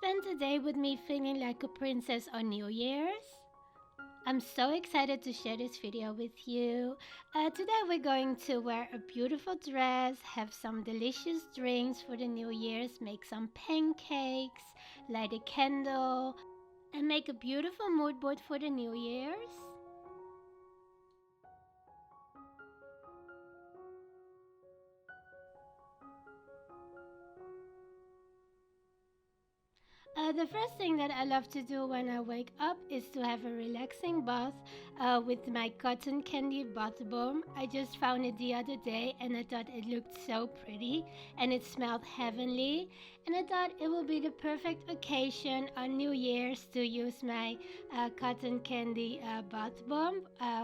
spend the day with me feeling like a princess on New Year's? I'm so excited to share this video with you. Today we're going to wear a beautiful dress, have some delicious drinks for the New Year's, make some pancakes, light a candle, and make a beautiful mood board for the New Year's. The first thing that I love to do when I wake up is to have a relaxing bath with my cotton candy bath bomb. I just found it the other day and I thought it looked so pretty and it smelled heavenly, and I thought it would be the perfect occasion on New Year's to use my cotton candy bath bomb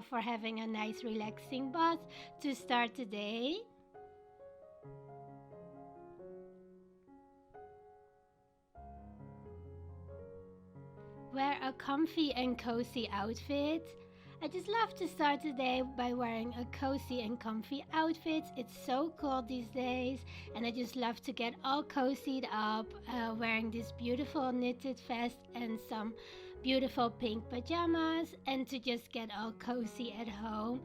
for having a nice relaxing bath to start the day. Wear a comfy and cozy outfit. I just love to start the day by wearing a cozy and comfy outfit. It's so cold these days, and I just love to get all cozied up wearing this beautiful knitted vest and some beautiful pink pajamas, and to just get all cozy at home.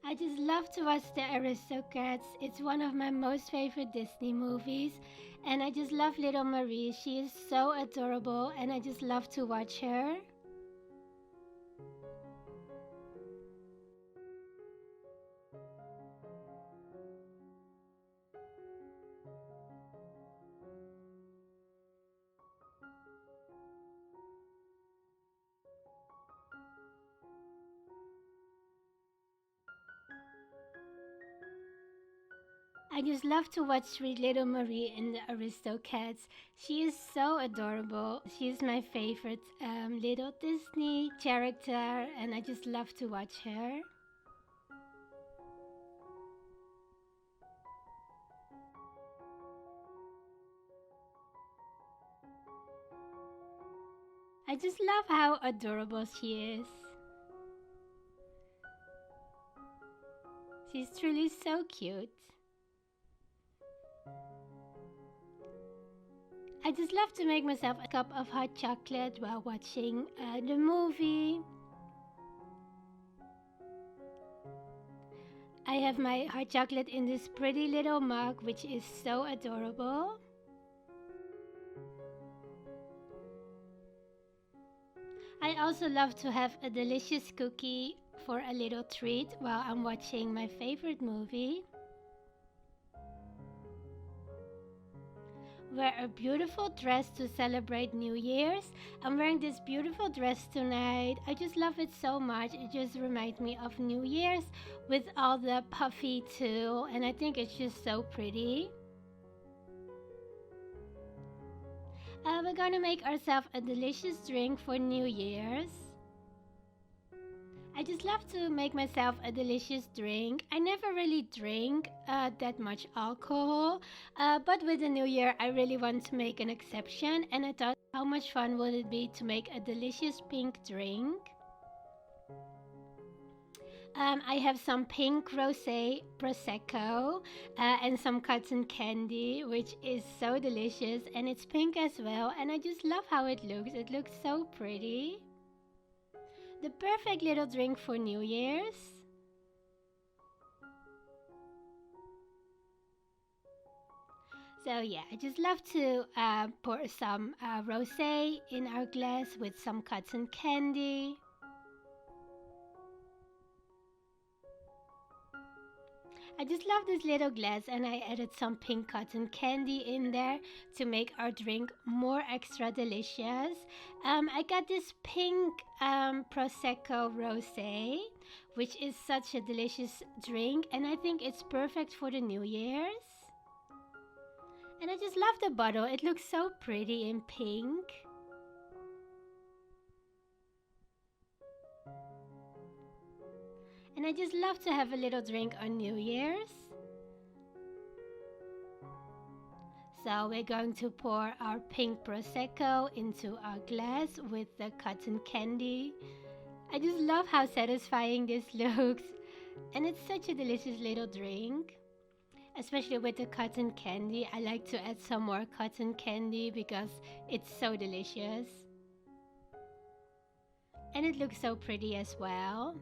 I just love to watch The Aristocrats. It's one of my most favorite Disney movies, and I just love little Marie. She is so adorable, and I just love to watch her. I just love to watch sweet little Marie in the Aristocats. She is so adorable. She's my favorite little Disney character, and I just love to watch her. I just love how adorable she is. She's truly so cute. I just love to make myself a cup of hot chocolate while watching the movie. I have my hot chocolate in this pretty little mug, which is so adorable. I also love to have a delicious cookie for a little treat while I'm watching my favorite movie. Wear a beautiful dress to celebrate New Year's. I'm wearing this beautiful dress tonight. I just love it so much. It just reminds me of New Year's with all the puffy tulle, and I think it's just so pretty. We're gonna make ourselves a delicious drink for New Year's. I just love to make myself a delicious drink. I never really drink that much alcohol, but with the new year I really want to make an exception, and I thought how much fun would it be to make a delicious pink drink. I have some pink rosé prosecco and some cotton candy, which is so delicious, and it's pink as well, and I just love how it looks. It looks so pretty. The perfect little drink for New Year's. So yeah, I just love to pour some rosé in our glass with some cotton candy. I just love this little glass, and I added some pink cotton candy in there to make our drink more extra delicious. I got this pink Prosecco Rosé, which is such a delicious drink, and I think it's perfect for the New Year's. And I just love the bottle. It looks so pretty in pink. And I just love to have a little drink on New Year's. So we're going to pour our pink prosecco into our glass with the cotton candy. I just love how satisfying this looks, and it's such a delicious little drink. Especially with the cotton candy, I like to add some more cotton candy because it's so delicious. And it looks so pretty as well.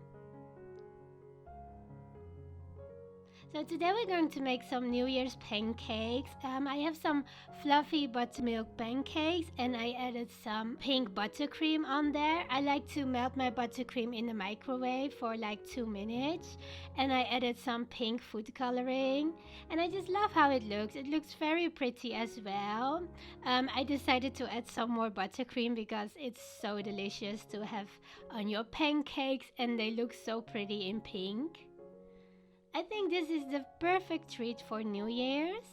So today we're going to make some New Year's pancakes. I have some fluffy buttermilk pancakes and I added some pink buttercream on there. I like to melt my buttercream in the microwave for like 2 minutes, and I added some pink food coloring, and I just love how it looks. It looks very pretty as well. I decided to add some more buttercream because it's so delicious to have on your pancakes and they look so pretty in pink. I think this is the perfect treat for New Year's.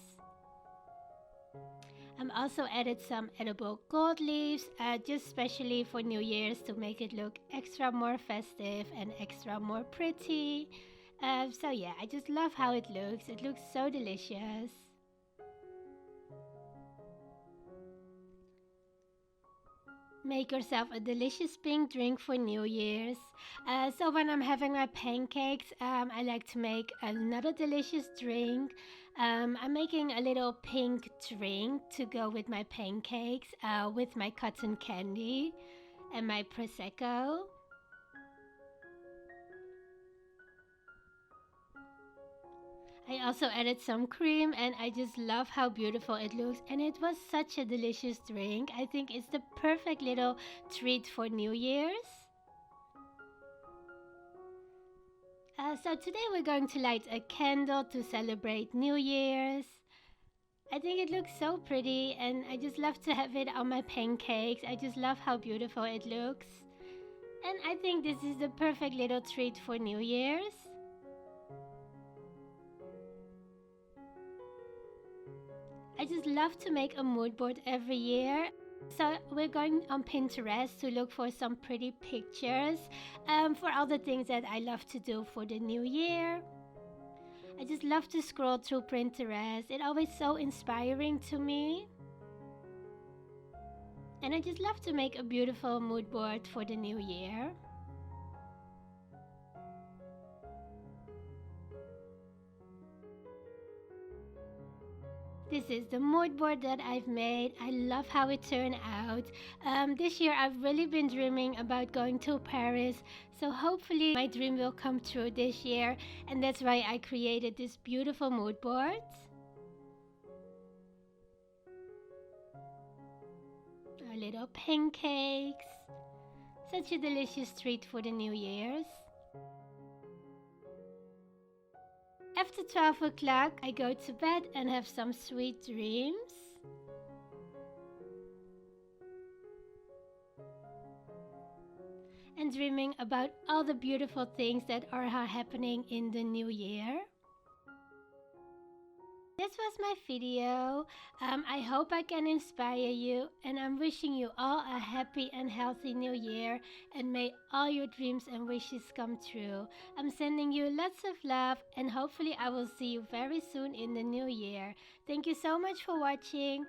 I'm also added some edible gold leaves, just specially for New Year's to make it look extra more festive and extra more pretty. So yeah, I just love how it looks. It looks so delicious. Make yourself a delicious pink drink for New Year's. So when I'm having my pancakes, I like to make another delicious drink. I'm making a little pink drink to go with my pancakes, with my cotton candy and my prosecco. I also added some cream and I just love how beautiful it looks, and it was such a delicious drink. I think it's the perfect little treat for New Year's. So today we're going to light a candle to celebrate New Year's. I think it looks so pretty and I just love to have it on my pancakes. I just love how beautiful it looks. And I think this is the perfect little treat for New Year's. I just love to make a mood board every year. So we're going on Pinterest to look for some pretty pictures for all the things that I love to do for the new year. I just love to scroll through Pinterest. It's always so inspiring to me. And I just love to make a beautiful mood board for the new year. This is the mood board that I've made. I love how it turned out. This year I've really been dreaming about going to Paris, so hopefully my dream will come true this year, and that's why I created this beautiful mood board. Our little pancakes. Such a delicious treat for the New Year's. After 12 o'clock, I go to bed and have some sweet dreams. And dreaming about all the beautiful things that are happening in the new year. This was my video. I hope I can inspire you, and I'm wishing you all a happy and healthy new year, and may all your dreams and wishes come true. I'm sending you lots of love, and hopefully I will see you very soon in the new year. Thank you so much for watching.